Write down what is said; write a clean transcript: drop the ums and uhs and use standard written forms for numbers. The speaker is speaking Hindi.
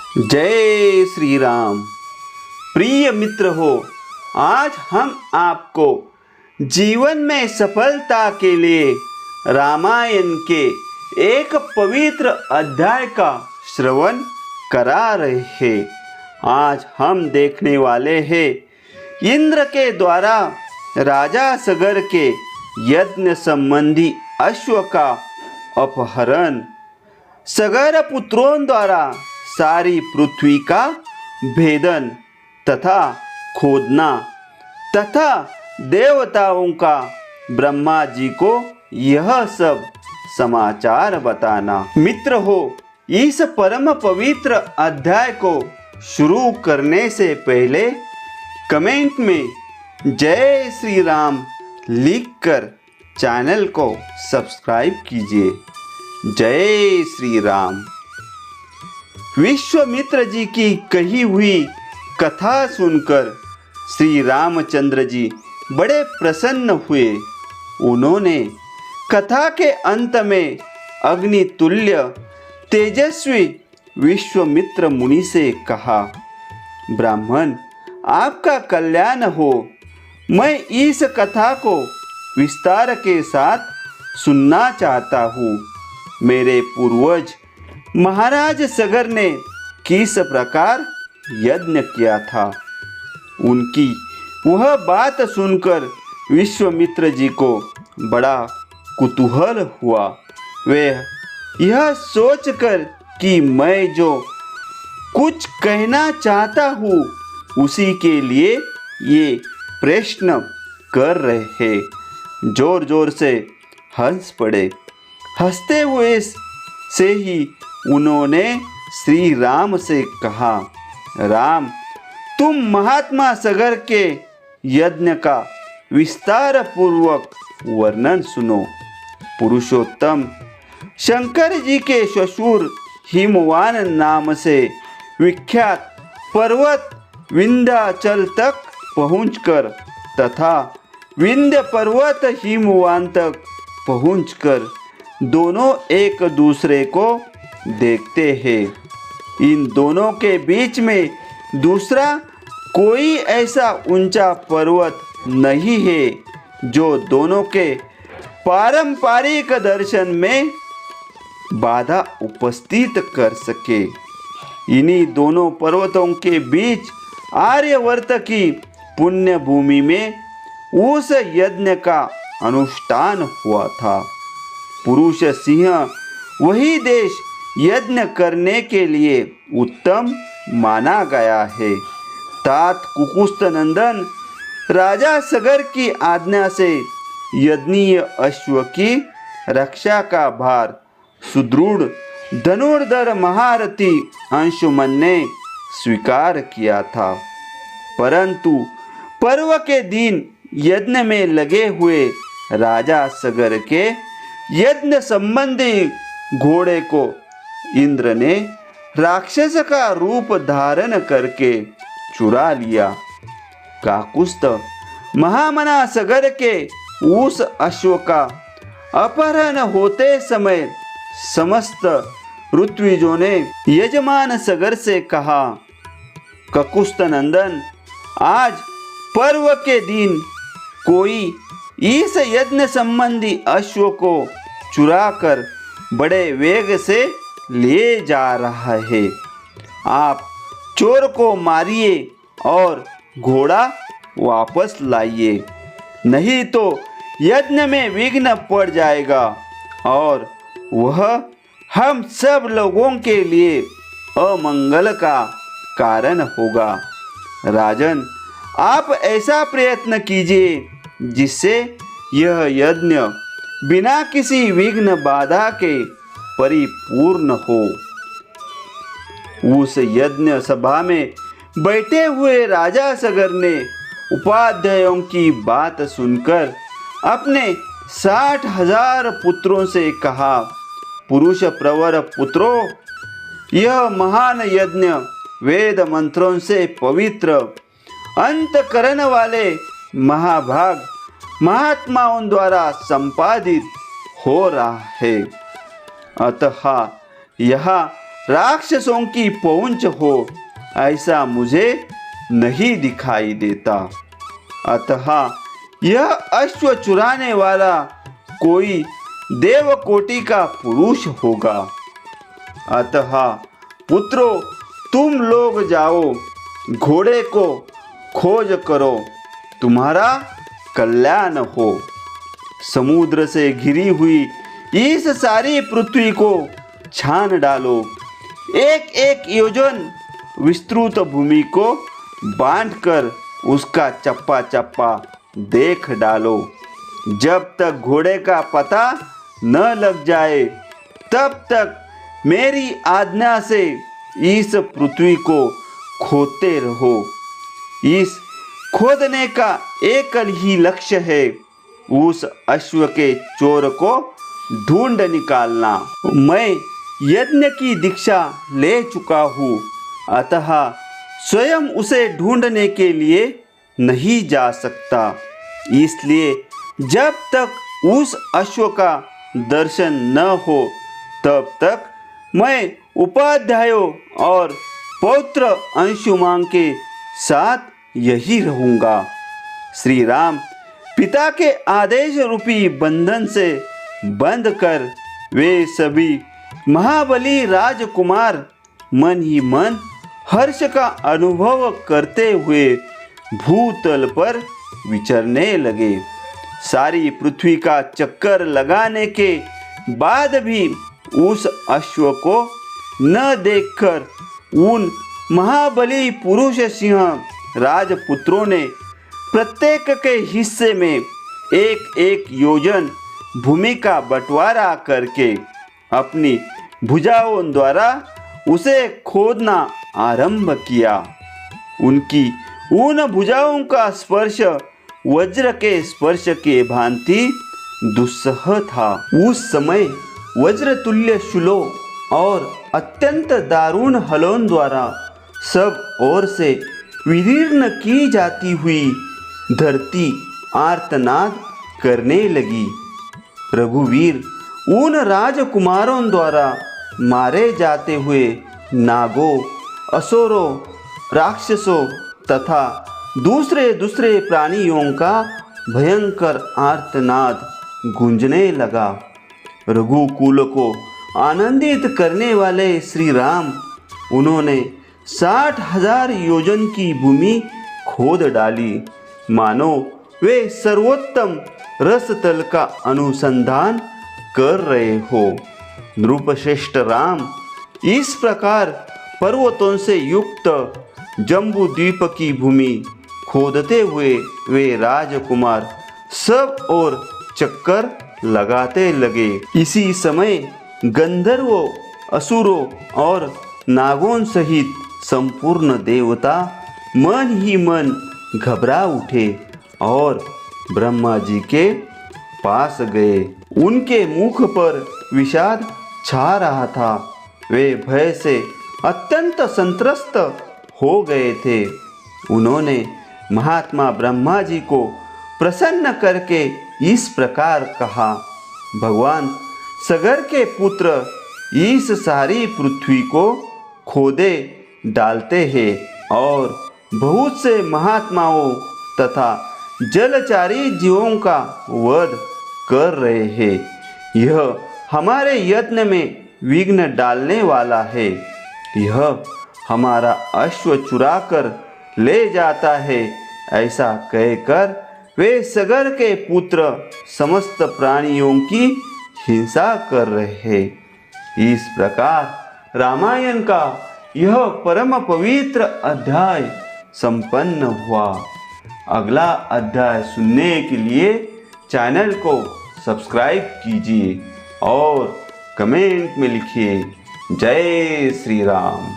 जय श्री राम। प्रिय मित्र हो, आज हम आपको जीवन में सफलता के लिए रामायण के एक पवित्र अध्याय का श्रवण करा रहे हैं। आज हम देखने वाले हैं इंद्र के द्वारा राजा सगर के यज्ञ संबंधी अश्व का अपहरण, सगर पुत्रों द्वारा सारी पृथ्वी का भेदन तथा खोदना तथा देवताओं का ब्रह्मा जी को यह सब समाचार बताना। मित्र हो, इस परम पवित्र अध्याय को शुरू करने से पहले कमेंट में जय श्री राम लिखकर चैनल को सब्सक्राइब कीजिए। जय श्री राम। विश्वामित्र जी की कही हुई कथा सुनकर श्री रामचंद्र जी बड़े प्रसन्न हुए। उन्होंने कथा के अंत में अग्नि तुल्य तेजस्वी विश्वामित्र मुनि से कहा, ब्राह्मण, आपका कल्याण हो। मैं इस कथा को विस्तार के साथ सुनना चाहता हूँ। मेरे पूर्वज महाराज सगर ने किस प्रकार यज्ञ किया था, उनकी वह बात सुनकर विश्वामित्र जी को बड़ा कुतूहल हुआ। वे यह सोचकर कि मैं जो कुछ कहना चाहता हूँ उसी के लिए ये प्रश्न कर रहे हैं, जोर जोर से हंस पड़े। हंसते हुए से ही उन्होंने श्री राम से कहा, राम, तुम महात्मा सगर के यज्ञ का विस्तार पूर्वक वर्णन सुनो। पुरुषोत्तम शंकर जी के ससुर हिमवान नाम से विख्यात पर्वत विंध्याचल तक पहुंचकर तथा विंध्य पर्वत हिमवान तक पहुंचकर दोनों एक दूसरे को देखते हैं। इन दोनों के बीच में दूसरा कोई ऐसा ऊंचा पर्वत नहीं है जो दोनों के पारंपरिक दर्शन में बाधा उपस्थित कर सके। इन्हीं दोनों पर्वतों के बीच आर्यवर्त की पुण्य भूमि में उस यज्ञ का अनुष्ठान हुआ था। पुरुष सिंह वही देश यज्ञ करने के लिए उत्तम माना गया है। तात कुकुस्त नंदन राजा सगर की आज्ञा से यज्ञीय अश्व की रक्षा का भार सुदृढ़ धनुर्धर महारथी अंशुमन ने स्वीकार किया था। परंतु पर्व के दिन यज्ञ में लगे हुए राजा सगर के यज्ञ संबंधी घोड़े को इंद्र ने राक्षस का रूप धारण करके चुरा लिया। काकुस्थ महामना सगर के उस अश्व का अपहरण होते समय समस्त ऋत्विजों ने यजमान सगर से कहा, ककुस्थ नंदन, आज पर्व के दिन कोई इस यज्ञ संबंधी अश्व को चुराकर बड़े वेग से ले जा रहा है। आप चोर को मारिए और घोड़ा वापस लाइए, नहीं तो यज्ञ में विघ्न पड़ जाएगा और वह हम सब लोगों के लिए अमंगल का कारण होगा। राजन, आप ऐसा प्रयत्न कीजिए जिससे यह यज्ञ बिना किसी विघ्न बाधा के परिपूर्ण हो। उस यज्ञ सभा में बैठे हुए राजा सगर ने उपाध्यायों की बात सुनकर अपने 60,000 पुत्रों से कहा, पुरुष प्रवर पुत्रों, यह महान यज्ञ वेद मंत्रों से पवित्र अंतकरण वाले महाभाग महात्माओं द्वारा संपादित हो रहा है। अतः यह राक्षसों की पहुंच हो ऐसा मुझे नहीं दिखाई देता। अतः यह अश्व चुराने वाला कोई देवकोटि का पुरुष होगा। अतः पुत्रों, तुम लोग जाओ, घोड़े को खोज करो, तुम्हारा कल्याण हो। समुद्र से घिरी हुई इस सारी पृथ्वी को छान डालो, एक एक योजन विस्तृत भूमि को बांटकर उसका चप्पा चप्पा देख डालो। जब तक घोड़े का पता न लग जाए तब तक मेरी आज्ञा से इस पृथ्वी को खोदते रहो। इस खोदने का एक ही लक्ष्य है, उस अश्व के चोर को ढूंढ निकालना। मैं यज्ञ की दीक्षा ले चुका हूँ, अतः स्वयं उसे ढूंढने के लिए नहीं जा सकता। इसलिए जब तक उस अश्व का दर्शन न हो तब तक मैं उपाध्यायों और पौत्र अंशुमान के साथ यही रहूँगा। श्री राम पिता के आदेश रूपी बंधन से बंध कर वे सभी महाबली राजकुमार मन ही मन हर्ष का अनुभव करते हुए भूतल पर विचरने लगे। सारी पृथ्वी का चक्कर लगाने के बाद भी उस अश्व को न देखकर उन महाबली पुरुष सिंह राजपुत्रों ने प्रत्येक के हिस्से में एक एक योजन भूमि का बंटवारा करके अपनी भुजाओं द्वारा उसे खोदना आरंभ किया। उनकी उन भुजाओं का स्पर्श वज्र के स्पर्श के भांति दुस्सह था। उस समय वज्र तुल्य शूलों और अत्यंत दारुण हलों द्वारा सब ओर से विदीर्ण की जाती हुई धरती आर्तनाद करने लगी। रघुवीर उन राजकुमारों द्वारा मारे जाते हुए नागों, असुरों, राक्षसों तथा दूसरे प्राणियों का भयंकर आर्तनाद गूंजने लगा। रघुकुल को आनंदित करने वाले श्री राम, उन्होंने 60,000 योजन की भूमि खोद डाली, मानो वे सर्वोत्तम रसतल का अनुसंधान कर रहे हो। नृपश्रेष्ठ राम इस प्रकार पर्वतों से युक्त जम्बू द्वीप की भूमि खोदते हुए वे राजकुमार सब और चक्कर लगाते लगे। इसी समय गंधर्वों, असुरों और नागों सहित संपूर्ण देवता मन ही मन घबरा उठे और ब्रह्मा जी के पास गए। उनके मुख पर विषाद छा रहा था। वे भय से अत्यंत संत्रस्त हो गए थे। उन्होंने महात्मा ब्रह्मा जी को प्रसन्न करके इस प्रकार कहा, भगवान सगर के पुत्र इस सारी पृथ्वी को खोदे डालते हैं और बहुत से महात्माओं तथा जलचारी जीवों का वध कर रहे हैं। यह हमारे यत्न में विघ्न डालने वाला है। यह हमारा अश्व चुरा कर ले जाता है। ऐसा कहकर वे सगर के पुत्र समस्त प्राणियों की हिंसा कर रहे हैं। इस प्रकार रामायण का यह परम पवित्र अध्याय संपन्न हुआ। अगला अध्याय सुनने के लिए चैनल को सब्सक्राइब कीजिए और कमेंट में लिखिए जय श्री राम।